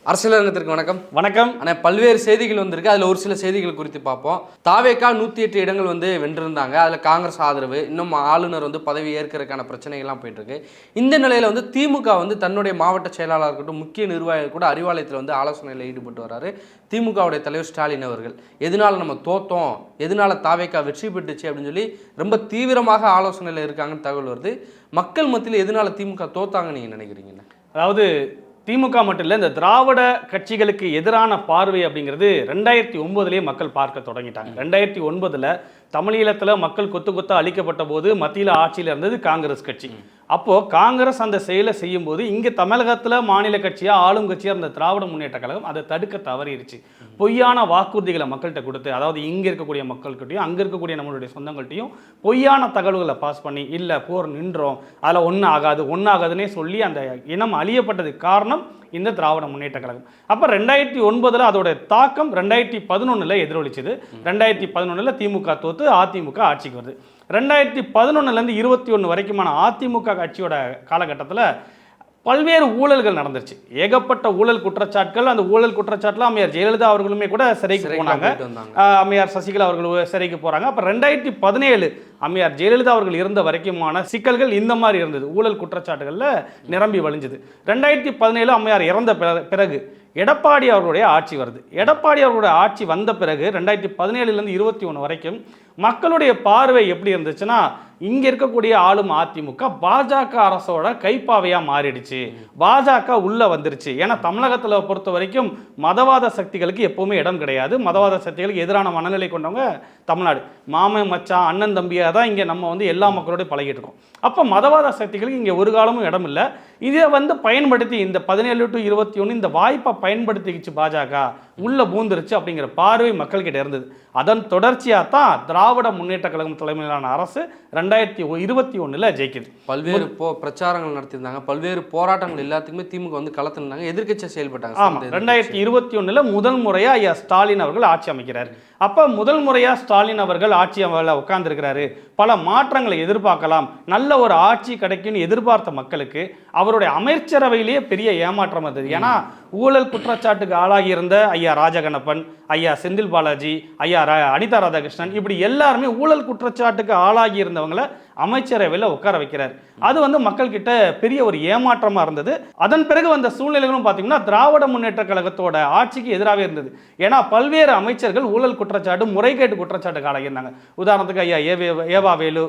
அரசியலரங்கத்திற்கு வணக்கம். வணக்கம். ஆனால் பல்வேறு செய்திகள் வந்திருக்கு. அதில் ஒரு சில செய்திகள் குறித்து பார்ப்போம். தாவேகா 108 இடங்கள் வென்றிருந்தாங்க. அதில் காங்கிரஸ் ஆதரவு, இன்னும் ஆளுநர் பதவி ஏற்கிறதுக்கான பிரச்சனைகள்லாம் போயிட்டு இருக்கு. இந்த நிலையில் திமுக தன்னுடைய மாவட்ட செயலாளர் இருக்கட்டும், முக்கிய நிர்வாகிகள் கூட அறிவாலயத்தில் ஆலோசனையில் ஈடுபட்டு வர்றாரு. திமுகவுடைய தலைவர் ஸ்டாலின் அவர்கள் எதனால நம்ம தோத்தோம், எதனால தாவேகா வெற்றி பெற்றுச்சு அப்படின்னு சொல்லி ரொம்ப தீவிரமாக ஆலோசனையில் இருக்காங்கன்னு தகவல் வருது. மக்கள் மத்தியில் எதனால திமுக தோத்தாங்கன்னு நீங்கள் நினைக்கிறீங்க? அதாவது திமுக மட்டும் இல்லை, இந்த திராவிட கட்சிகளுக்கு எதிரான பார்வை அப்படிங்கிறது 2009 மக்கள் பார்க்க தொடங்கிட்டாங்க. 2009 தமிழீழத்தில் மக்கள் கொத்து கொத்தா அழிக்கப்பட்ட போது மத்தியில் ஆட்சியில் இருந்தது காங்கிரஸ் கட்சி. அப்போது காங்கிரஸ் அந்த செயலை செய்யும்போது இங்கே தமிழகத்தில் மாநில கட்சியாக ஆளும் கட்சியாக இருந்த திராவிட முன்னேற்ற கழகம் அதை தடுக்க தவறிடுச்சு. பொய்யான வாக்குறுதிகளை மக்கள்கிட்ட கொடுத்து, அதாவது இங்கே இருக்கக்கூடிய மக்கள்கிட்டையும் அங்கே இருக்கக்கூடிய நம்மளுடைய சொந்தங்கள்கிட்டையும் பொய்யான தகவல்களை பாஸ் பண்ணி, இல்லை போர் நின்றோம், அதில் ஒன்றாகாதுன்னே சொல்லி அந்த இனம் அழியப்பட்டதுக்கு காரணம் இந்த திராவிட முன்னேற்ற கழகம். அப்போ 2009 அதோட தாக்கம் 2011 எதிரொலிச்சுது. 2011 திமுக தோத்து அதிமுக ஆட்சிக்கு வருது. 2011 21 வரைக்குமான அதிமுக ஆட்சியோட காலகட்டத்தில் பல்வேறு ஊழல்கள் நடந்துருச்சு. ஏகப்பட்ட ஊழல் குற்றச்சாட்டுகள். அந்த ஊழல் குற்றச்சாட்டில் அம்மையார் ஜெயலலிதா அவர்களுமே கூட சிறைக்கு போனாங்க. அம்மையார் சசிகலா அவர்கள் சிறைக்கு போகிறாங்க. அப்போ 2017 அம்மையார் ஜெயலலிதா அவர்கள் இருந்த வரைக்குமான சிக்கல்கள் இந்த மாதிரி இருந்தது. ஊழல் குற்றச்சாட்டுகளில் நிரம்பி வழிஞ்சது. 2017 அம்மையார் இறந்த பிறகு எடப்பாடி அவர்களுடைய ஆட்சி வருது. எடப்பாடி அவர்களுடைய ஆட்சி வந்த பிறகு 2017 21 வரைக்கும் மக்களுடைய பார்வை எப்படி இருந்துச்சுன்னா, இங்கே இருக்கக்கூடிய ஆளும் அதிமுக பாஜக அரசோட கைப்பாவையாக மாறிடுச்சு, பாஜக உள்ளே வந்துருச்சு. ஏன்னா தமிழகத்தில் பொறுத்த வரைக்கும் மதவாத சக்திகளுக்கு எப்போவுமே இடம் கிடையாது. மதவாத சக்திகளுக்கு எதிரான மனநிலை கொண்டவங்க தமிழ்நாடு. மாமன் மச்சான் அண்ணன் தம்பியாக தான் இங்கே நம்ம எல்லா மக்களோடய பழகிட்டு இருக்கோம். அப்போ மதவாத சக்திகளுக்கு இங்கே ஒரு காலமும் இடம் இல்லை. இதை பயன்படுத்தி இந்த 17 to 21 இந்த வாய்ப்பை பயன்படுத்திக்கிச்சு பாஜக, உள்ள பூந்துருச்சு அப்படிங்கிற பார்வை மக்கள்கிட்ட இருந்தது. அதன் தொடர்ச்சியாக தான் திராவிட முன்னேற்ற கழகம் தலைமையிலான அரசு 2021 ஜெயிக்குது. பல்வேறு பிரச்சாரங்கள் நடத்தியிருந்தாங்க, பல்வேறு போராட்டங்கள் எல்லாத்துக்குமே திமுக களத்தில் இருந்தாங்க, எதிர்க்கட்சியாக செயல்பட்டாங்க. ஆமாம், 2021 முதல் முறையாக ஐயா ஸ்டாலின் அவர்கள் ஆட்சி அமைக்கிறார். அப்போ முதல் முறையாக ஸ்டாலின் அவர்கள் ஆட்சி உட்கார்ந்துருக்கிறாரு. பல மாற்றங்களை எதிர்பார்க்கலாம், நல்ல ஒரு ஆட்சி கிடைக்கும்னு எதிர்பார்த்த மக்களுக்கு அவருடைய அமைச்சரவையிலேயே பெரிய ஏமாற்றம் இருந்தது. ஏன்னா ஊழல் குற்றச்சாட்டுக்கு ஆளாகி இருந்த ஐயா ராஜகண்ணப்பன், ஐயா செந்தில் பாலாஜி, ஐயா அனிதா ராதாகிருஷ்ணன், இப்படி எல்லாருமே ஊழல் குற்றச்சாட்டுக்கு ஆளாகி இருந்தவங்களை அமைச்சரவையில் உட்கார வைக்கிறார். அது மக்கள்கிட்ட பெரிய ஒரு ஏமாற்றமாக இருந்தது. அதன் பிறகு வந்த சூழ்நிலைகளும் பார்த்தீங்கன்னா திராவிட முன்னேற்ற கழகத்தோட ஆட்சிக்கு எதிராகவே இருந்தது. ஏன்னா பல்வேறு அமைச்சர்கள் ஊழல் குற்றச்சாட்டு, முறைகேட்டு குற்றச்சாட்டுக்கு ஆளாகியிருந்தாங்க. உதாரணத்துக்கு ஐயா ஏவா வேலு,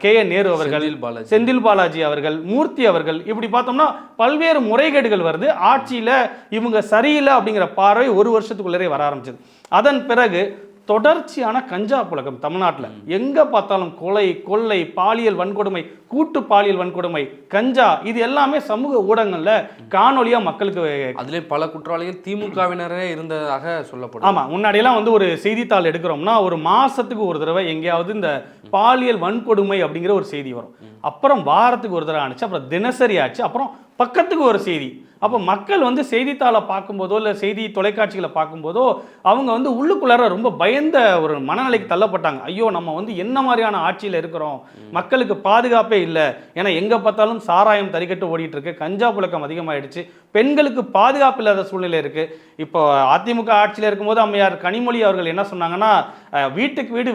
KN நேரு அவர்கள், செந்தில் பாலாஜி அவர்கள், மூர்த்தி அவர்கள், இப்படி பார்த்தோம்னா பல்வேறு முறைகேடுகள் வருது. ஆட்சியில் இவங்க சரியில்லை அப்படிங்கிற பார்வை ஒரு வருஷத்துக்குள்ளே வர ஆரம்பிச்சது. அதன் பிறகு தொடர்ச்சியான கஞ்சா புழக்கம் தமிழ்நாட்டில் எங்கே பார்த்தாலும் கொலை, கொள்ளை, பாலியல் வன்கொடுமை, கூட்டு பாலியல் வன்கொடுமை, கஞ்சா, இது எல்லாமே சமூக ஊடகங்களில் காணொலியாக மக்களுக்கு. அதிலே பல குற்றவாளிகள் திமுகவினரே இருந்ததாக சொல்லப்படும். ஆமாம், முன்னாடியெல்லாம் ஒரு செய்தித்தாள் எடுக்கிறோம்னா ஒரு மாதத்துக்கு ஒரு தடவை எங்கேயாவது இந்த பாலியல் வன்கொடுமை அப்படிங்கிற ஒரு செய்தி வரும். அப்புறம் வாரத்துக்கு ஒரு தடவை ஆனிச்சு, அப்புறம் தினசரி ஆச்சு, அப்புறம் பக்கத்துக்கு ஒரு செய்தி. அப்போ மக்கள் செய்தித்தாளை பார்க்கும்போதோ இல்லை செய்தி தொலைக்காட்சிகளை பார்க்கும்போதோ அவங்க உள்ளுக்குள்ளார ரொம்ப பயந்த ஒரு மனநிலைக்கு தள்ளப்பட்டாங்க. ஐயோ, நம்ம என்ன மாதிரியான ஆட்சியில் இருக்கிறோம், மக்களுக்கு பாதுகாப்பே இல்லை. ஏன்னா எங்கே பார்த்தாலும் சாராயம் தறிக்கட்டு ஓடிட்டு இருக்கு, கஞ்சா புழக்கம் அதிகமாகிடுச்சு, பெண்களுக்கு பாதுகாப்பு இல்லாத சூழ்நிலை இருக்குது. இப்போ அதிமுக ஆட்சியில் இருக்கும்போது அம்மையார் கனிமொழி அவர்கள் என்ன சொன்னாங்கன்னா, வீட்டுக்கு வீடு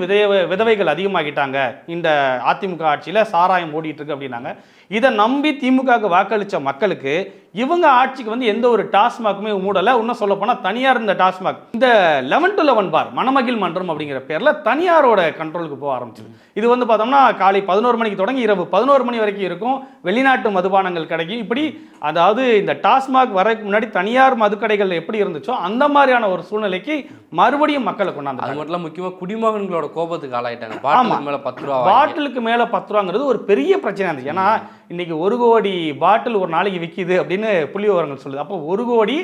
விதவைகள் அதிகமாகிட்டாங்க, இந்த அதிமுக ஆட்சியில் சாராயம் ஓடிட்டு இருக்கு அப்படின்னாங்க. இதை நம்பி திமுகவுக்கு வாக்களித்த மக்களுக்கு இவங்க ஆட்சிக்கு எந்த ஒரு டாஸ்மாக்குமே மூடலை. இன்னும் சொல்ல போனால் தனியார் இந்த டாஸ்மாக் இந்த 11 to 11 பார் மணமகிழ் மன்றம் அப்படிங்கிற பேரில் தனியாரோட கண்ட்ரோலுக்கு போக ஆரம்பிச்சது. இது பார்த்தோம்னா காலை 11 மணிக்கு தொடங்கி இரவு 11 மணி வரைக்கும் இருக்கும். வெளிநாட்டு மதுபானங்கள் கிடைக்கும். இப்படி அதாவது இந்த டாஸ்மாக் வரக்கு முன்னாடி தனியார் மதுக்கடைகள் எப்படி இருந்துச்சோ அந்த மாதிரியான ஒரு சூழ்நிலைக்கு மறுபடியும் மக்களை கொண்டாந்து. அது மட்டும் முக்கியமாக குடிமகன்களோட கோபத்துக்கு ஆளாயிட்டாங்க. பாட்டிலுக்கு மேலே 10 ரூபாங்கிறது ஒரு பெரிய பிரச்சனை இருந்துச்சு. ஏன்னா இன்னைக்கு 1 கோடி பாட்டில் ஒரு நாளைக்கு விற்கிது அப்படின்னு புள்ளி விவரங்கள் சொல்லுது. அப்போ 1 கோடி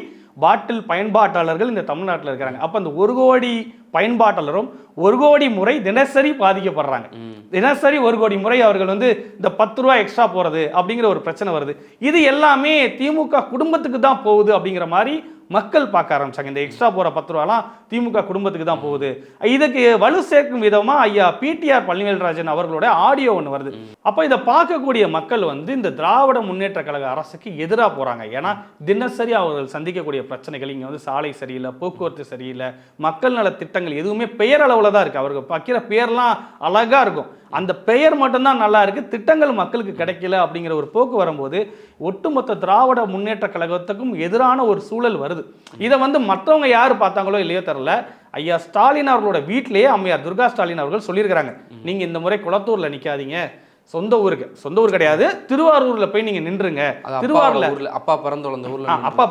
பாட்டில் பயன்பாட்டாளர்கள் இந்த தமிழ்நாட்டில் இருக்கிறாங்க. அப்போ அந்த 1 கோடி பயன்பாட்டாளரும் 1 கோடி முறை தினசரி பாதிக்கப்படுறாங்க. தினசரி 1 கோடி முறை அவர்கள் இந்த 10 ரூபா எக்ஸ்ட்ரா போகிறது அப்படிங்கிற ஒரு பிரச்சனை வருது. இது எல்லாமே திமுக குடும்பத்துக்கு தான் போகுது அப்படிங்கிற மாதிரி மக்கள் பார்க்க ஆரம்பிச்சாங்க. இந்த எக்ஸ்ட்ரா போகிற 10 ரூபாலாம் திமுக குடும்பத்துக்கு தான் போகுது. இதுக்கு வலு சேர்க்கும் விதமாக ஐயா பிடிஆர் பழனிவேல்ராஜன் அவர்களோட ஆடியோ ஒன்று வருது. அப்போ இதை பார்க்கக்கூடிய மக்கள் வந்து இந்த திராவிட முன்னேற்ற கழக அரசுக்கு எதிராக போகிறாங்க. ஏன்னா தினசரி அவர்கள் சந்திக்கக்கூடிய பிரச்சனைகள், இங்கே வந்து சாலை சரியில்லை, போக்குவரத்து சரியில்லை, மக்கள் நல திட்டங்கள் எதுவுமே பெயர் அளவில் தான் இருக்குது. அவர்கள் வைக்கிற பெயர்லாம் அழகாக இருக்கும், அந்த பெயர் மட்டும்தான் நல்லா இருக்குது, திட்டங்கள் மக்களுக்கு கிடைக்கல அப்படிங்கிற ஒரு போக்கு வரும்போது ஒட்டுமொத்த திராவிட முன்னேற்ற கழகத்துக்கும் எதிரான ஒரு சூழல் வருது. இதை வந்து மற்றவங்க யார் பார்த்தாங்களோ இல்லையோ தெரியல, ஐயா ஸ்டாலின் அவர்களோட வீட்டிலேயே அம்மையார் துர்கா ஸ்டாலின் அவர்கள் சொல்லியிருக்கிறாங்க, நீங்கள் இந்த முறை குளத்தூரில் நிற்காதீங்க, சொந்த ஊர் கிடையாது, திருவாரூர்ல போய் நீங்க நின்றுங்க. திருவாரூர்ல அப்பா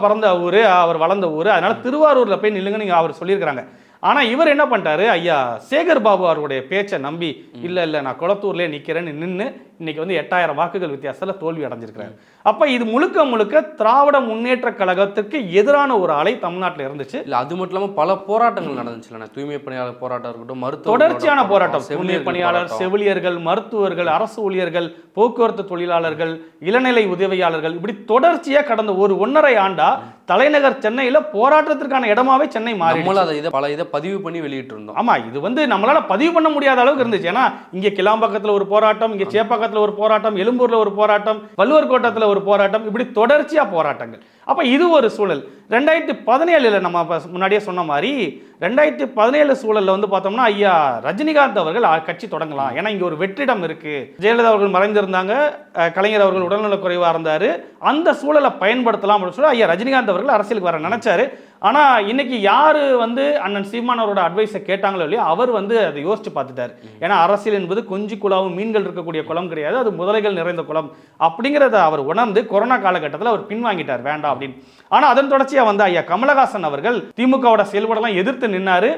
பிறந்த ஊரு, அவர் வளர்ந்த ஊரு, அதனால திருவாரூர்ல போய் நில்லுங்க நீங்க அவர் சொல்லியிருக்கிறாங்க. ஆனா இவர் என்ன பண்ணிட்டாரு, ஐயா சேகர் பாபு அவருடைய பேச்சை நம்பி இல்ல நான் குளத்தூர்லயே நிக்கிறேன்னு நின்று இன்னைக்கு வந்து 8000 வாக்குகள் வித்தியாசத்தில் தோல்வி அடைஞ்சிருக்கிறாரு. அப்ப இது முழுக்க திராவிட முன்னேற்ற கழகத்துக்கு எதிரான ஒரு அலை தமிழ்நாட்டில் இருந்துச்சு. இல்ல அது மட்டும் இல்லாம பல போராட்டங்கள் நடந்துச்சு. தூய்மை பணியாளர் போராட்டம் இருக்கட்டும், தொடர்ச்சியான போராட்டம், தூய்மை பணியாளர், செவிலியர்கள், மருத்துவர்கள், அரசு ஊழியர்கள், போக்குவரத்து தொழிலாளர்கள், இளநிலை உதவியாளர்கள், இப்படி தொடர்ச்சியா கடந்த ஒரு 1.5 ஆண்டா தலைநகர் சென்னையில போராட்டத்திற்கான இடமாவே சென்னை மாறி பல இதை பதிவு பண்ணி வெளியிட்டு இருந்தோம். ஆமா, இது வந்து நம்மளால பதிவு பண்ண முடியாத அளவுக்கு இருந்துச்சு. ஏன்னா இங்க கிளாம்பாக்கத்துல ஒரு போராட்டம், இங்க சேப்பாக்கத்துல ஒரு போராட்டம், எழும்பூர்ல ஒரு போராட்டம், வள்ளுவர் கோட்டத்துல ஒரு போராட்டம், இப்படி தொடர்ச்சியா போராட்டங்கள். அப்ப இது ஒரு சூழல். 2017 நம்ம முன்னாடியே சொன்ன மாதிரி 2017 சூழல்ல வந்து பார்த்தோம்னா ஐயா ரஜினிகாந்த் அவர்கள் கட்சி தொடங்கலாம், ஏன்னா இங்க ஒரு வெற்றிடம் இருக்கு. ஜெயலலிதா அவர்கள் மறைந்திருந்தாங்க, கலைஞர் அவர்கள் உடல்நலக் குறைவா இருந்தாரு, அந்த சூழலை பயன்படுத்தலாம் அப்படின்னு சொல்லி ஐயா ரஜினிகாந்த் அவர்கள் அரசியலுக்கு வர நினைச்சாரு. ஆனா இன்னைக்கு யாரு வந்து அண்ணன் சீமான் அவரோட அட்வைஸை கேட்டாங்களோ இல்லையோ, அவர் வந்து அதை யோசிச்சு பார்த்துட்டாரு. ஏன்னா அரசியல் என்பது கொஞ்சி குழாவும் மீன்கள் இருக்கக்கூடிய குளம் கிடையாது, அது முதலைகள் நிறைந்த குளம் அப்படிங்கிறத அவர் உணர்ந்து கொரோனா காலகட்டத்தில் அவர் பின்வாங்கிட்டார், வேண்டாம் அப்படின்னு. ஆனா அதன் தொடர்ச்சியா வந்து ஐயா கமலஹாசன் அவர்கள் திமுகவோட செயல்பாடெல்லாம் எதிர்த்து நின்னாரு,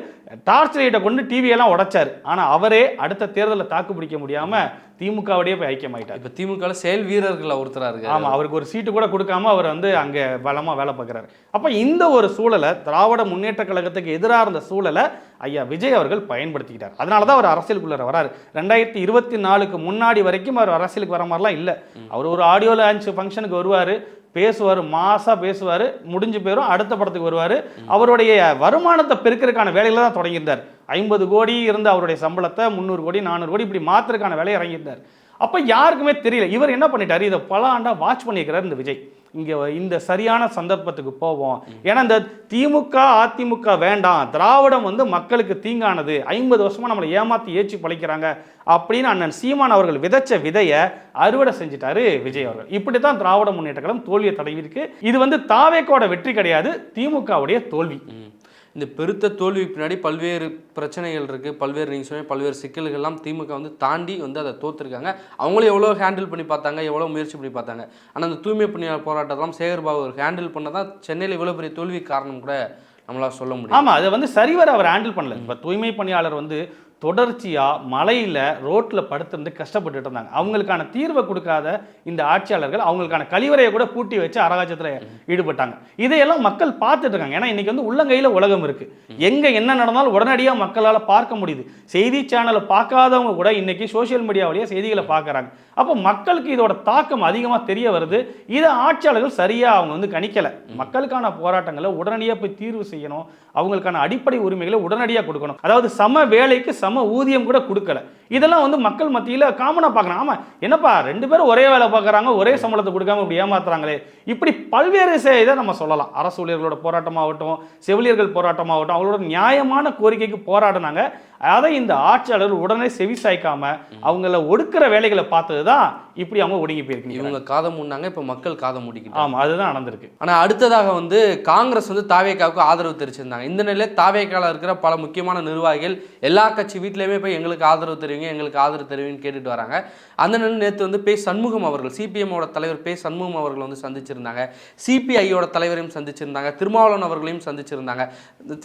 டார்ச் லைட்டை கொண்டு டிவியெல்லாம் உடைச்சாரு. ஆனா அவரே அடுத்த தேர்தலில் தாக்கு பிடிக்க முடியாம திமுகவோடய போய் ஐக்கியமாயிட்டார். இப்போ திமுக செயல் வீரர்கள் ஒருத்தரா இருக்கு. ஆமா, அவருக்கு ஒரு சீட்டு கூட கொடுக்காம அவர் வந்து அங்க பலமா வேலை பார்க்கிறாரு. அப்ப இந்த ஒரு சூழலை, திராவிட முன்னேற்ற கழகத்துக்கு எதிராக இருந்த சூழலை ஐயா விஜய் அவர்கள் பயன்படுத்திக்கிட்டார். அதனாலதான் அவர் அரசியலுக்குள்ள வராரு. 2024க்கு முன்னாடி வரைக்கும் அவர் அரசியலுக்கு வர மாதிரிலாம் இல்லை. அவர் ஒரு ஆடியோ லான்ச் ஃபங்க்ஷனுக்கு வருவாரு, பேசுவார், மாசா பேசுவார், முடிஞ்சு போயிடும், அடுத்த படத்துக்கு வருவார். அவருடைய வருமானத்தை பெருக்கிறதுக்கான வேலையில தான் தொடங்கியிருந்தார். 50 கோடி இருந்த அவருடைய சம்பளத்தை 300 கோடி 400 கோடி இப்படி மாற்றுறதுக்கான வேலையை இறங்கியிருந்தார். அப்போ யாருக்குமே தெரியல. இவர் என்ன பண்ணிட்டாரு, இதை பல ஆண்டா வாட்ச் பண்ணியிருக்கிறார் இந்த விஜய். இங்கே இந்த சரியான சந்தர்ப்பத்துக்கு போவோம், ஏன்னா இந்த திமுக அதிமுக வேண்டாம், திராவிடம் வந்து மக்களுக்கு தீங்கானது, 50 வருஷமா நம்மளை ஏமாற்றி ஏற்றி பழிக்கிறாங்க அப்படின்னு அண்ணன் சீமான் அவர்கள் விதைச்ச விதையை அறுவடை செஞ்சிட்டாரு விஜய் அவர்கள். இப்படி தான் திராவிட முன்னேற்ற கழகம் தோல்வியை தடவிருக்கு. இது வந்து தாவேக்கோட வெற்றி கிடையாது, திமுகவுடைய தோல்வி. இந்த பெருத்த தோல்விக்கு பின்னாடி பல்வேறு பிரச்சனைகள் இருக்குது, பல்வேறு நீங்கள் சொன்ன பல்வேறு சிக்கல்கள்லாம் திமுக வந்து தாண்டி வந்து அதை தோற்றுருக்காங்க. அவங்களும் எவ்வளோ ஹேண்டில் பண்ணி பார்த்தாங்க, எவ்வளோ முயற்சி பண்ணி பார்த்தாங்க. ஆனால் அந்த தூய்மை பணியாளர் போராட்டத்தெல்லாம் சேகர் பாபு ஹேண்டில் பண்ணதான் சென்னையில் இவ்வளோ பெரிய தோல்விக்கு காரணம் கூட நம்மளால் சொல்ல முடியும். ஆமாம், அதை வந்து சரிவர அவர் ஹேண்டில் பண்ணல. இப்போ தூய்மை பணியாளர் வந்து தொடர்ச்சியாக மழையில் ரோட்டில் படுத்திருந்து கஷ்டப்பட்டுட்டு இருந்தாங்க. அவங்களுக்கான தீர்வை கொடுக்காத இந்த ஆட்சியாளர்கள் அவங்களுக்கான கழிவறையை கூட பூட்டி வச்சு அரகாட்சத்தில் ஈடுபட்டாங்க. இதையெல்லாம் மக்கள் பார்த்துட்டு இருக்காங்க. ஏன்னா இன்னைக்கு வந்து உள்ளங்கையில் உலகம் இருக்கு, எங்கே என்ன நடந்தாலும் உடனடியாக மக்களால் பார்க்க முடியுது. செய்தி சேனலை பார்க்காதவங்க கூட இன்னைக்கு சோசியல் மீடியா வழியாக செய்திகளை பார்க்குறாங்க. அப்போ மக்களுக்கு இதோட தாக்கம் அதிகமாக தெரிய வருது. இதை ஆட்சியாளர்கள் சரியாக அவங்க வந்து கணிக்கலை. மக்களுக்கான போராட்டங்களை உடனடியாக போய் தீர்வு செய்யணும், அவங்களுக்கான அடிப்படை உரிமைகளை உடனடியாக கொடுக்கணும். அதாவது சம வேலைக்கு சம ஊதியம் கூட கொடுக்கல. இதெல்லாம் வந்து மக்கள் மத்தியில் காமனாக பார்க்குறாங்க. ஆமாம், என்னப்பா 2 பேரும் ஒரே வேலை பார்க்குறாங்க, ஒரே சம்பளத்தை கொடுக்காம இப்படி ஏமாத்துறாங்களே, இப்படி பல்வேறு இதை நம்ம சொல்லலாம். அரசு ஊழியர்களோட போராட்டமாகட்டும், செவிலியர்கள் போராட்டமாகட்டும், அவங்களோட நியாயமான கோரிக்கைக்கு போராடினாங்க. அதை இந்த ஆட்சியாளர்கள் உடனே செவி சாய்க்காம அவங்கள ஒடுக்கிற வேலைகளை பார்த்தது தான் இப்படி அவங்க ஒடுங்கி போயிருக்கு. இவங்க காதை மூடினாங்க, இப்போ மக்கள் காதை மூடிக்கிட்டு. ஆமாம், அதுதான் நடந்திருக்கு. ஆனால் அடுத்ததாக வந்து காங்கிரஸ் வந்து தாவேக்காவுக்கு ஆதரவு தெரிவிச்சிருந்தாங்க. இந்த நிலையில் தாவேக்காவில் இருக்கிற பல முக்கியமான நிர்வாகிகள் எல்லா கட்சி வீட்டிலையுமே போய் எங்களுக்கு ஆதரவு தெரிவிங்க, எங்களுக்கு ஆதரவு தெரிவிங்கன்னு கேட்டுட்டு வராங்க. அந்த நிலையில் நேற்று வந்து பே சண்முகம் அவர்கள், சிபிஎம்மோட தலைவர் பே சண்முகம் அவர்கள் வந்து சந்திச்சிருந்தாங்க. சிபிஐயோட தலைவரையும் சந்திச்சிருந்தாங்க, திருமாவளவன் அவர்களையும் சந்திச்சிருந்தாங்க.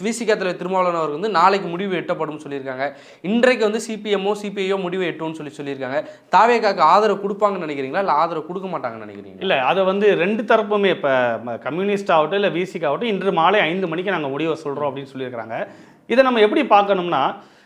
விசிக தலைவர் திருமாவளவன் அவர்கள் வந்து நாளைக்கு முடிவு எட்டப்படும் சொல்லியிருக்காங்க. இன்றைக்கு வந்து சிபிஎம்மோ சிபிஐயோ முடிவு எட்டும்னு சொல்லியிருக்காங்க. தாவேக்காவுக்கு ஆதரவு கொடுப்பாங்கன்னு நினைக்கிறீங்களா, இல்லை ஆதரவு கொடுக்க மாட்டாங்கன்னு நினைக்கிறீங்க? இல்லை, அதை வந்து 2 தரப்புமே, இப்போ கம்யூனிஸ்ட் ஆகட்டும் இல்லை விசிக ஆகட்டும், இன்று மாலை 5 மணிக்கு நாங்கள் முடிவை சொல்கிறோம் அப்படின்னு சொல்லியிருக்கிறாங்க. இதை நம்ம எப்படி பார்க்கணும்னா,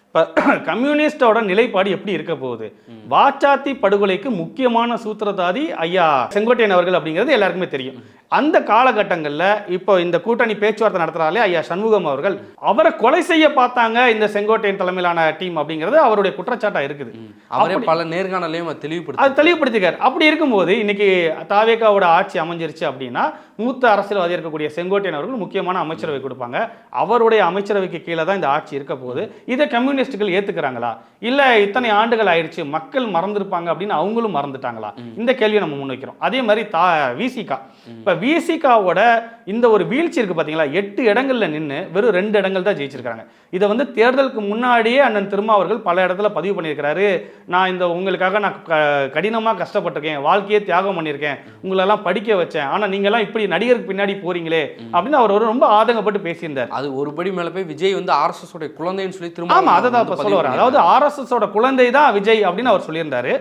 இப்போ கம்யூனிஸ்டோட நிலைப்பாடு எப்படி இருக்க போகுது? வாச்சாத்தி படுகொலைக்கு முக்கியமான சூத்திரதாரி ஐயா செங்கோட்டையன் அவர்கள் அப்படிங்கிறது எல்லாருக்குமே தெரியும். அந்த காலகட்டங்களில் இப்போ இந்த கூட்டணி பேச்சுவார்த்தை நடத்துறாலே ஐயா சண்முகம் அவர்கள் அவரை கொலை செய்ய பார்த்தாங்க இந்த செங்கோட்டையன் தலைமையிலான டீம் அப்படிங்கிறது அவருடைய குற்றச்சாட்டா இருக்குது. அவரே பல நேர்காணலையும் அது தெளிவுபடுத்திக்கார். அப்படி இருக்கும்போது இன்னைக்கு தாவேகாவோட ஆட்சி அமைஞ்சிருச்சு அப்படின்னா மூத்த அரசியல்வாதி இருக்கக்கூடிய செங்கோட்டையன் அவர்கள் முக்கியமான அமைச்சரவை கொடுப்பாங்க. அவருடைய அமைச்சரவைக்கு கீழே தான் இந்த ஆட்சி இருக்க போகுது. இதை கம்யூனிஸ்டுகள் ஏத்துக்கிறாங்களா, இல்ல இத்தனை ஆண்டுகள் ஆயிடுச்சு மக்கள் மறந்துருப்பாங்க அப்படின்னு அவங்களும் மறந்துட்டாங்களா, இந்த கேள்வியை நம்ம முன்வைக்கிறோம். அதே மாதிரி விசிகா, இப்ப விசிகாவோட இந்த ஒரு வீழ்ச்சி இருக்கு பாத்தீங்களா, 8 இடங்கள்ல நின்று வெறும் 2 இடங்கள் தான் ஜெயிச்சிருக்காங்க. இதை வந்து தேர்தலுக்கு முன்னாடியே அண்ணன் திருமாவர்கள் பல இடத்துல பதிவு பண்ணியிருக்கிறாரு. நான் இந்த உங்களுக்காக நான் கடினமா கஷ்டப்பட்டிருக்கேன், வாழ்க்கையே தியாகம் பண்ணியிருக்கேன், உங்களெல்லாம் படிக்க வச்சேன், ஆனா நீங்க எல்லாம் இப்படி நடிகருக்கு பின்னாடி போறீங்களே அப்படின்னு அவர் ரொம்ப ஆதங்கப்பட்டு பேசியிருந்தார். அது ஒருபடி மேல போய் விஜய் வந்து RSS உடைய குழந்தைன்னு சொல்லி திரும்ப ஆமா அதை தான் சொல்ல வரேன். அதாவது RSS ஓட குழந்தை தான் விஜய் அப்படின்னு அவர் சொல்லியிருந்தாரு.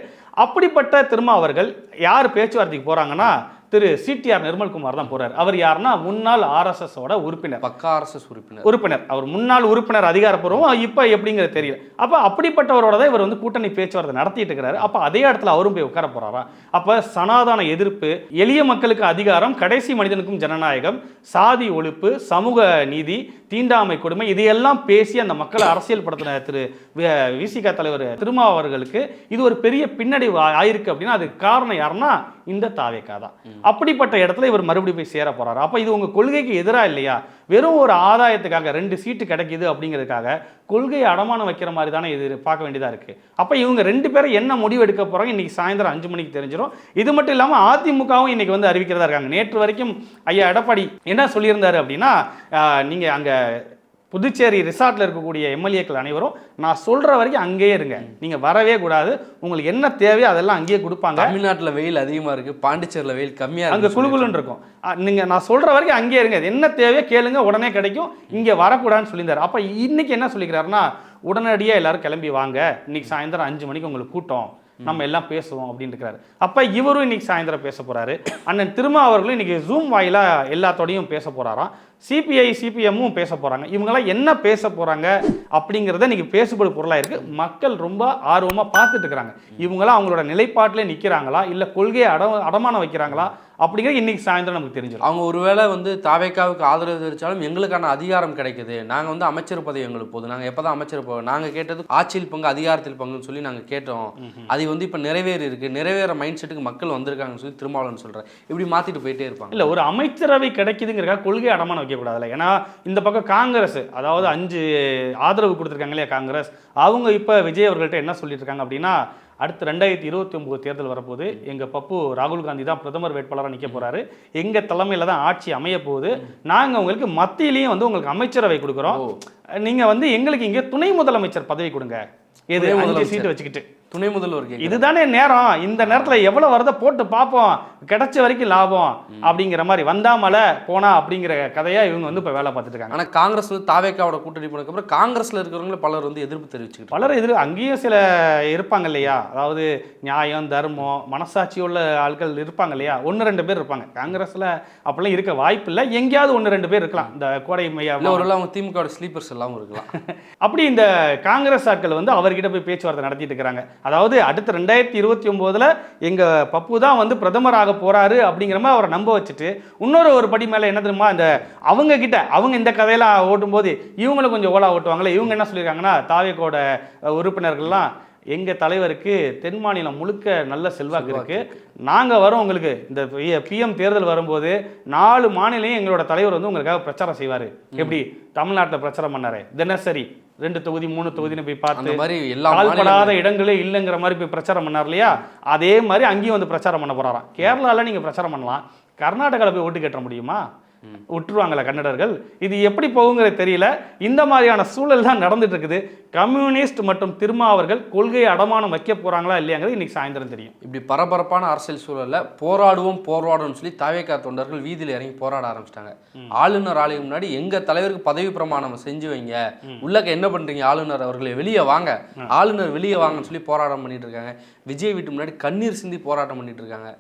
அப்படிப்பட்ட திருமா அவர்கள் யார் பேச்சுவார்த்தைக்கு போறாங்கன்னா திரு CTR நிர்மல்குமார் தான் போறாரு. அவர் யாருன்னா முன்னாள் RSS ஓட உறுப்பினர், பக்கா RSS உறுப்பினர். அவர் முன்னாள் உறுப்பினர் அதிகாரப்பூர்வம், இப்ப எப்படிங்கிறது தெரியல. அப்ப அப்படிப்பட்டவரோட தான் இவர் வந்து கூட்டணி பேச்சுவார்த்தை நடத்திட்டு இருக்கிறாரு. அப்ப அதே இடத்துல அவரும் போய் உட்கார போறாரா? அப்ப சனாதன எதிர்ப்பு, எளிய மக்களுக்கு அதிகாரம், கடைசி மனிதனுக்கும் ஜனநாயகம், சாதி ஒழிப்பு, சமூக நீதி, தீண்டாமை கொடுமை, இதையெல்லாம் பேசி அந்த மக்களை அரசியல் படுத்தின திரு விசிகா தலைவர் திருமாவர்களுக்கு இது ஒரு பெரிய பின்னடைவு ஆயிருக்கு அப்படின்னா அதுக்கு காரணம் யாருன்னா இந்த தாவேகா தான். அப்படிப்பட்ட இடத்துல இவர் மறுபடியும் போய் சேர போறாரு. அப்ப இது உங்க கொள்கைக்கு எதிராக இல்லையா? வெறும் ஒரு ஆதாயத்துக்காக 2 சீட்டு கிடைக்குது அப்படிங்கிறதுக்காக கொள்கையை அடமானம் வைக்கிற மாதிரி தானே இது பார்க்க வேண்டியதா இருக்கு. அப்ப இவங்க 2 பேரும் என்ன முடிவு எடுக்க போறாங்க இன்னைக்கு சாயந்தரம் 5 மணிக்கு தெரிஞ்சிடும். இது மட்டும் இல்லாம அதிமுகவும் இன்னைக்கு வந்து அறிவிக்கிறதா இருக்காங்க. நேற்று வரைக்கும் ஐயா எடப்பாடி என்ன சொல்லியிருந்தாரு அப்படின்னா, நீங்க அங்க புதுச்சேரி ரிசார்ட்ல இருக்கக்கூடிய எம்எல்ஏக்கள் அனைவரும் நான் சொல்ற வரைக்கும் அங்கேயே இருங்க, நீங்க வரவே கூடாது, உங்களுக்கு என்ன தேவையோ அதெல்லாம் அங்கேயே கொடுப்பாங்க. தமிழ்நாட்டுல வெயில் அதிகமா இருக்கு, பாண்டிச்சேரியில வெயில் கம்மியா இருக்கு, அங்க குளுகுலுன்னு இருக்கும், நீங்க நான் சொல்ற வரைக்கும் அங்கேயே இருங்க, என்ன தேவையோ கேளுங்க, உடனே கிடைக்கும், இங்க வரக்கூடாதுன்னு சொல்லியிருந்தாரு. அப்ப இன்னைக்கு என்ன சொல்லிக்கிறாருன்னா உடனடியாக எல்லாரும் கிளம்பி வாங்க, இன்னைக்கு சாயந்தரம் 5 மணிக்கு உங்களுக்கு கூட்டம், நம்ம எல்லாம் பேசுவோம் அப்படின்னு இருக்கிறாரு. அப்ப இவரும் இன்னைக்கு சாயந்தரம் பேச போறாரு. அண்ணன் திருமா அவர்களும் இன்னைக்கு ஜூம் வாயிலா எல்லாத்தோடையும் பேச போறாராம். சிபிஐ சிபிஎம்மும் பேச போறாங்க. இவங்கெல்லாம் என்ன பேச போறாங்க அப்படிங்கிறத இன்னைக்கு பேசுபடு பொருளா இருக்கு. மக்கள் ரொம்ப ஆர்வமா பார்த்துட்டு இருக்கிறாங்க. இவங்களாம் அவங்களோட நிலைப்பாட்டிலே நிக்கிறாங்களா, இல்ல கொள்கையை அடமானம் வைக்கிறாங்களா அப்படிங்கிறது இன்னைக்கு சாயந்தரம் நமக்கு தெரிஞ்சிடும். அவங்க ஒருவேளை வந்து தாவேக்காவுக்கு ஆதரவு தெரிவித்தாலும் எங்களுக்கான அதிகாரம் கிடைக்குது, நாங்கள் வந்து அமைச்சர் பதவி எங்களுக்கு போதும், நாங்கள் எப்போ தான் அமைச்சர் போவோம், நாங்கள் கேட்டது ஆட்சியில் பங்கு அதிகாரத்தில் பங்குன்னு சொல்லி நாங்கள் கேட்டோம், அது வந்து இப்போ நிறைவேறி இருக்கு, நிறைவேற மைண்ட் செட்டுக்கு மக்கள் வந்திருக்காங்கன்னு சொல்லி திருமாவளவன் சொல்கிறேன். இப்படி மாற்றிட்டு போயிட்டே இருப்பாங்க. இல்லை, ஒரு அமைச்சரவை கிடைக்குதுங்கிறக்கா கொள்கை அடமானம் வைக்கக்கூடாதுல்ல. ஏன்னா இந்த பக்கம் காங்கிரஸ், அதாவது 5 ஆதரவு கொடுத்துருக்காங்க இல்லையா காங்கிரஸ், அவங்க இப்போ விஜய் அவர்கள்ட்ட என்ன சொல்லிட்டு இருக்காங்க அப்படின்னா, அடுத்து 2029 தேர்தல் வரப்போகுது, எங்கள் பப்பு ராகுல் காந்தி தான் பிரதமர் வேட்பாளராக நிற்க போகிறாரு, எங்கள் தலைமையில் தான் ஆட்சி அமைய போகுது, நாங்கள் உங்களுக்கு மத்தியிலையும் வந்து உங்களுக்கு அமைச்சரவை கொடுக்குறோம், நீங்கள் வந்து எங்களுக்கு இங்கே துணை முதலமைச்சர் பதவி கொடுங்க, எது 5 சீட்டு வச்சுக்கிட்டு துணை முதல்வர், இதுதானே நேரம், இந்த நேரத்தில் எவ்வளோ வருதோ போட்டு பார்ப்போம், கிடைச்ச வரைக்கும் லாபம் அப்படிங்கிற மாதிரி, வந்தாமல போனா அப்படிங்கிற கதையா இவங்க வந்து இப்போ வேலை பார்த்துட்டு இருக்காங்க. ஆனால் காங்கிரஸ் வந்து தாவேக்காவோட கூட்டணி போனதுக்கப்புறம் காங்கிரஸ்ல இருக்கிறவங்க பலர் வந்து எதிர்ப்பு தெரிவிச்சுக்கிட்டு, பலர் அங்கேயும் சில இருப்பாங்க இல்லையா, அதாவது நியாயம் தர்மம் மனசாட்சி உள்ள ஆட்கள் இருப்பாங்க இல்லையா, 1-2 பேர் இருப்பாங்க. காங்கிரஸ்ல அப்பெல்லாம் இருக்க வாய்ப்பு இல்லை, எங்கேயாவது 1-2 பேர் இருக்கலாம். இந்த கோடை மையா ஒரு அவங்க திமுக ஸ்லீப்பர்ஸ் எல்லாம் இருக்கலாம். அப்படி இந்த காங்கிரஸ் ஆட்கள் வந்து அவர்கிட்ட போய் பேச்சுவார்த்தை நடத்திட்டு இருக்கிறாங்க. அதாவது அடுத்த 2029 எங்க பப்பு தான் வந்து பிரதமராக போறாரு அப்படிங்கிற மாதிரி அவரை நம்ப வச்சுட்டு, இன்னொரு படி மேல என்ன தெரியுமா, இந்த அவங்க கிட்ட அவங்க இந்த கதையெல்லாம் ஓட்டும் போது இவங்களும் கொஞ்சம் ஓலா ஓட்டுவாங்களே, இவங்க என்ன சொல்லியிருக்காங்கன்னா, தாவேக்கோட உறுப்பினர்கள்லாம் எங்க தலைவருக்கு தென் மாநிலம் முழுக்க நல்ல செல்வாக்கு இருக்கு, நாங்க வரோம் உங்களுக்கு இந்த PM தேர்தல் வரும்போது 4 மாநிலையும் எங்களோட தலைவர் வந்து உங்களுக்காக பிரச்சாரம் செய்வாரு, எப்படி தமிழ்நாட்டில் பிரச்சாரம் பண்ணாரு, தினசரி 2 தொகுதி 3 தொகுதின்னு போய் பார்த்து கால்படாத இடங்களே இல்லைங்கிற மாதிரி போய் பிரச்சாரம் பண்ணார் இல்லையா, அதே மாதிரி அங்கேயும் வந்து பிரச்சாரம் பண்ண போறாராம். கேரளாவில் நீங்க பிரச்சாரம் பண்ணலாம், கர்நாடகாவில் போய் ஓட்டு கேட்ட முடியுமா, விட்டுருவாங்களா கன்னடர்கள்? இது எப்படி போகுங்கிறது தெரியல. இந்த மாதிரியான சூழல் தான் நடந்துட்டு இருக்குது. கம்யூனிஸ்ட் மற்றும் திருமாவர்கள் கொள்கையை அடமானம் வைக்க போறாங்களா இல்லையாங்கிறது இன்னைக்கு சாயந்தரம் தெரியும். இப்படி பரபரப்பான அரசியல் சூழல்ல போராடுவோம் சொல்லி தாவேக்கா தொண்டர்கள் வீதியில் இறங்கி போராட ஆரம்பிச்சிட்டாங்க. ஆளுநர் ஆலயம் முன்னாடி எங்க தலைவருக்கு பதவி பிரமாணம் செஞ்சு வைங்க, உள்ளக்க என்ன பண்றீங்க ஆளுநர் அவர்களை வெளியே வாங்க, ஆளுநர் வெளியே வாங்கன்னு சொல்லி போராட்டம் பண்ணிட்டு இருக்காங்க. விஜய் வீட்டு முன்னாடி கண்ணீர் சிந்தி போராட்டம் பண்ணிட்டு இருக்காங்க,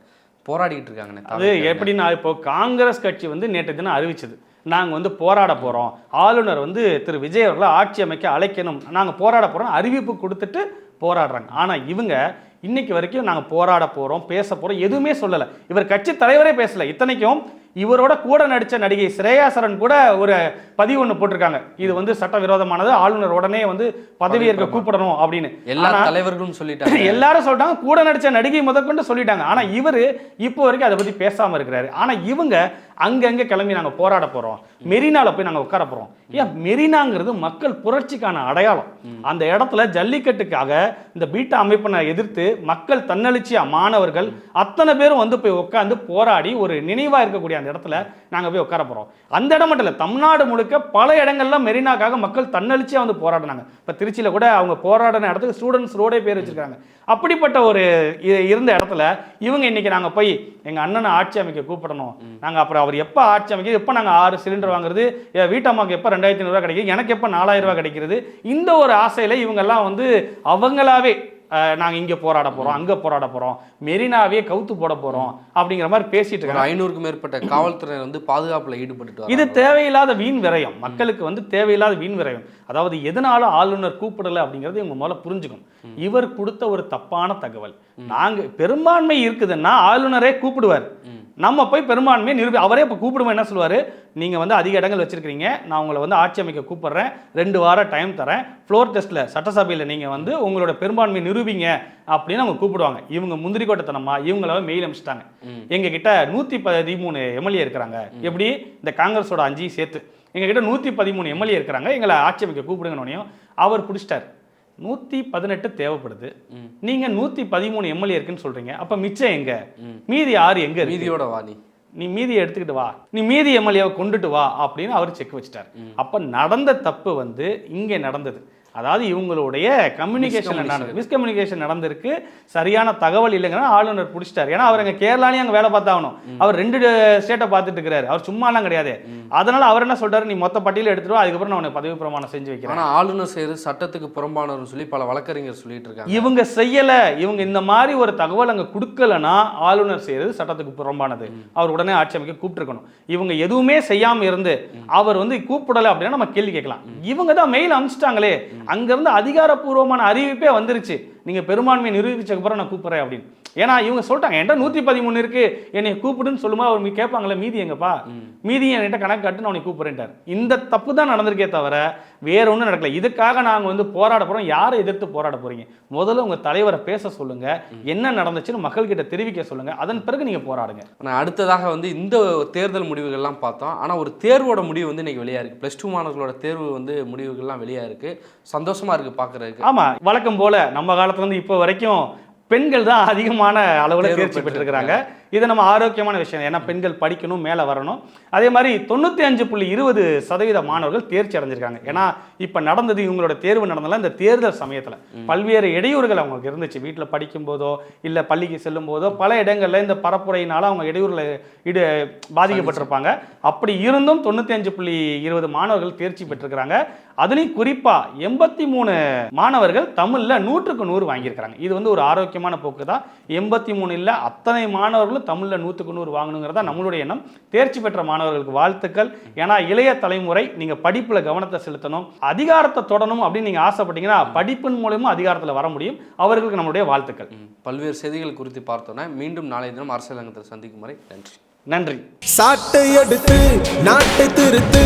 போராடிட்டு இருக்காங்க. அது எப்படின்னா, இப்போ காங்கிரஸ் கட்சி வந்து நேற்று தினம் அறிவிச்சது, நாங்கள் வந்து போராட போகிறோம், ஆளுநர் வந்து திரு விஜய் அவர்களை ஆட்சி அமைக்க அழைக்கணும், நாங்கள் போராட போகிறோம் அறிவிப்பு கொடுத்துட்டு போராடுறாங்க. ஆனால் இவங்க இன்னைக்கு வரைக்கும் நாங்கள் போராட போகிறோம், பேச போகிறோம், எதுவுமே சொல்லலை. இவர் கட்சி தலைவரே பேசலை. இத்தனைக்கும் இவரோட கூட நடித்த நடிகை ஸ்ரேயா சரண் கூட ஒரு பதிவு ஒன்று போட்டிருக்காங்க, இது வந்து சட்டவிரோதமானது, ஆளுநர் உடனே வந்து பதவியேற்க கூப்பிடணும் அப்படின்னு. எல்லா தலைவர்களும் சொல்லிட்டாங்க, எல்லாரும் சொல்லிட்டாங்க, கூட நடிச்ச நடிகை முதற்கொண்டு சொல்லிட்டாங்க. ஆனா இவரு இப்போ வரைக்கும் அதை பத்தி பேசாம இருக்கிறாரு. ஆனா இவங்க அங்கங்க கிளம்பி நாங்க போராட போறோம், மெரினால போய் நாங்க உட்கார போறோம். ஏன் மெரினாங்கிறது மக்கள் புரட்சிக்கான அடையாளம். அந்த இடத்துல ஜல்லிக்கட்டுக்காக இந்த பீட்டா அமைப்பினை எதிர்த்து மக்கள் தன்னெழுச்சியா மாணவர்கள் அத்தனை பேரும் வந்து போய் உட்காந்து போராடி ஒரு நினைவா இருக்கக்கூடிய அந்த இடத்துல நாங்க போய் உட்கார போறோம். அந்த இடம் மட்டும் இல்ல, தமிழ்நாடு முழுக்க பல இடங்கள்ல மெரினாக்காக மக்கள் தன்னெழுச்சியா வந்து போராடினாங்க. இப்ப திருச்சியில கூட அவங்க போராடின இடத்துக்கு ஸ்டூடெண்ட்ஸ் ரோடே பேர் வச்சிருக்காங்க. அப்படிப்பட்ட ஒரு இருந்த இடத்துல இவங்க இன்னைக்கு நாங்க போய் எங்க அண்ணனை ஆட்சி அமைக்க கூப்பிடணும், நாங்க அப்புறம் அவர் எப்ப ஆட்சி அமைக்க, எப்ப நாங்க 6 சிலிண்டர் வாங்குறது, வீட்டம்மாக்கு எப்ப 2500 ரூபாய் கிடைக்குது, எனக்கு எப்ப 4000 ரூபாய் கிடைக்கிறது, இந்த ஒரு ஆசையில இவங்க எல்லாம் வந்து அவங்களாவே நாங்க இங்க போராட போறோம், அங்க போராட போறோம், மெரினாவே கவுத்து போட போறோம் அப்படிங்கிற மாதிரி பேசிட்டு இருக்காங்க. 500க்கும் மேற்பட்ட காவல்துறையினர் வந்து பாதுகாப்புல ஈடுபட்டு. இது தேவையில்லாத வீண் விரயம், மக்களுக்கு வந்து தேவையில்லாத வீண் விரயம். அதாவது எதனால ஆளுநர் கூப்பிடல அப்படிங்கறது இவங்க முதல்ல புரிஞ்சுக்கணும். இவர் கொடுத்த ஒரு தப்பான தகவல். நாங்க பெரும்பான்மை இருக்குதுன்னா ஆளுநரே கூப்பிடுவார், நம்ம போய் பெரும்பான்மையை நிரூபி, அவரே இப்போ கூப்பிடுவோம் என்ன சொல்லுவார், நீங்கள் வந்து அதிக இடங்கள் வச்சிருக்கீங்க, நான் உங்களை வந்து ஆட்சி அமைக்க கூப்பிட்றேன், 2 வாரம் டைம் தரேன், ஃப்ளோர் டெஸ்ட்டில் சட்டசபையில் நீங்கள் வந்து உங்களோட பெரும்பான்மையை நிரூபிங்க அப்படின்னு அவங்க கூப்பிடுவாங்க. இவங்க முந்திரி கோட்டத்தனமா இவங்கள மெயில் அனுப்பிச்சிட்டாங்க. எங்ககிட்ட 113 எம்எல்ஏ இருக்கிறாங்க, எப்படி இந்த காங்கிரஸோட 5 சேர்த்து எங்ககிட்ட 113 எம்எல்ஏ இருக்கிறாங்க, எங்களை ஆட்சி அமைக்க கூப்பிடுங்கன்னு அவர் பிடிச்சிட்டார். 118 தேவைப்படுது, நீங்க 113 எம்எல்ஏ இருக்குன்னு சொல்றீங்க, அப்ப மிச்சம் எங்க, மீதி 6 எங்க, மீதியோட வா, நீ மீதியை எடுத்துக்கிட்டு வா, நீ மீதி எம்எல்ஏவை கொண்டுட்டு வா அப்படின்னு அவர் செக் வச்சிட்டார். அப்ப நடந்த தப்பு வந்து இங்கே நடந்தது. அதாவது இவங்களுடைய கம்யூனிகேஷன் மிஸ்கம்யூனிகேஷன் நடந்திருக்கு, சரியான தகவல் இல்லைங்கன்னா ஆளுநர் பிடிச்சிட்டார். ஏன்னா அவர் அங்கே கேரளாலையும் அங்கே வேலை பார்த்தாகணும், அவர் 2 ஸ்டேட்டை பார்த்துட்டு இருக்கிறாரு, அவர் சும்மாலாம் கிடையாது. அதனால அவர் என்ன சொல்றாரு, நீ மொத்த பட்டியல எடுத்துருவா, அதுக்கப்புறம் நான் உனக்கு பதவி பிரமாணம் செஞ்சு வைக்கிறேன். ஆனால் ஆளுநர் செய்யறது சட்டத்துக்கு புறம்பானவர்னு சொல்லி பல வழக்கறிஞர் சொல்லிட்டு இருக்காங்க. இவங்க செய்யல, இவங்க இந்த மாதிரி ஒரு தகவல் அங்கே கொடுக்கலன்னா ஆளுநர் செய்யறது சட்டத்துக்கு புறம்பானது, அவர் உடனே ஆட்சி அமைக்க கூப்பிட்டுருக்கணும். இவங்க எதுவுமே செய்யாம இருந்து அவர் வந்து கூப்பிடலை அப்படின்னா நம்ம கேள்வி கேட்கலாம். இவங்க தான் மெயில் அனுப்பிச்சிட்டாங்களே, அங்கிருந்து அதிகாரப்பூர்வமான அறிவிப்பே வந்துருச்சு, நீங்க பெரும்பான்மையை நிரூபிச்சதுக்கு அப்புறம் நான் கூப்பிடுறேன் அப்படின்னு. ஏன்னா இவங்க சொல்லிட்டாங்க, என்கிட்ட 113 இருக்கு, என்னை கூப்பிடுன்னு சொல்லுமா, அவர் கேட்பாங்களே மீதி எங்கப்பா, மீதி என்கிட்ட கணக்கு கட்டு நான் உன்னை கூப்பிடுறேன்ட்டார். இந்த தப்பு தான் நடந்திருக்கே தவிர வேற ஒன்றும் நடக்கல. இதுக்காக நாங்கள் வந்து போராட போறோம். யாரை எதிர்த்து போராட போறீங்க? முதல்ல உங்க தலைவரை பேச சொல்லுங்க, என்ன நடந்துச்சுன்னு மக்கள்கிட்ட தெரிவிக்க சொல்லுங்க, அதன் பிறகு நீங்க போராடுங்க. ஆனால் அடுத்ததாக வந்து இந்த தேர்தல் முடிவுகள்லாம் பார்த்தோம். ஆனால் ஒரு தேர்வோட முடிவு வந்து இன்னைக்கு வெளியா இருக்கு. +2 மாணவர்களோட தேர்வு வந்து முடிவுகள்லாம் வெளியா இருக்கு, சந்தோஷமா இருக்கு பார்க்கறதுக்கு. ஆமா, வழக்கம் போல நம்ம காலத்துல இருந்து இப்போ வரைக்கும் பெண்கள் தான் அதிகமான அளவில் தேர்ச்சி பெற்றிருக்கிறாங்க. இது நம்ம ஆரோக்கியமான விஷயம். ஏன்னா பெண்கள் படிக்கணும், மேலே வரணும். அதே மாதிரி 95.20% மாணவர்கள் தேர்ச்சி அடைஞ்சிருக்காங்க. ஏன்னா இப்போ நடந்தது, இவங்களோட தேர்வு நடந்தாலும் இந்த தேர்தல் சமயத்தில் பல்வேறு இடையூறுகள் அவங்களுக்கு இருந்துச்சு. வீட்டில் படிக்கும் போதோ இல்லை பள்ளிக்கு செல்லும் போதோ பல இடங்களில் இந்த பரப்புரையினால அவங்க இடையூறில் பாதிக்கப்பட்டிருப்பாங்க. அப்படி இருந்தும் 95.20 மாணவர்கள் தேர்ச்சி பெற்றிருக்கிறாங்க. அதுலேயும் குறிப்பாக 83 மாணவர்கள் தமிழில் 100க்கு 100 வாங்கியிருக்கிறாங்க. இது வந்து ஒரு ஆரோக்கியமான போக்கு தான். 83 இல்லை, அத்தனை மாணவர்களும் தமிழில் 100க்கு 100 வாங்கணுங்கிறதா நம்மளுடைய எண்ணம். தேர்ச்சி பெற்ற மாணவர்களுக்கு வாழ்த்துக்கள். ஏன்னா இளைய தலைமுறை நீங்கள் படிப்பில் கவனத்தை செலுத்தணும், அதிகாரத்தை தொடரணும் அப்படின்னு நீங்கள் ஆசைப்பட்டீங்கன்னா படிப்பின் மூலமும் அதிகாரத்தில் வர முடியும். அவர்களுக்கு நம்மளுடைய வாழ்த்துக்கள். பல்வேறு செய்திகள் குறித்து பார்த்தோன்னா மீண்டும் நாளைய தினம் அரசியல் அரங்கத்தில் சந்திக்கும் வரை நன்றி. நன்றி. சாட்டை எடுத்து நாட்டை திருத்து.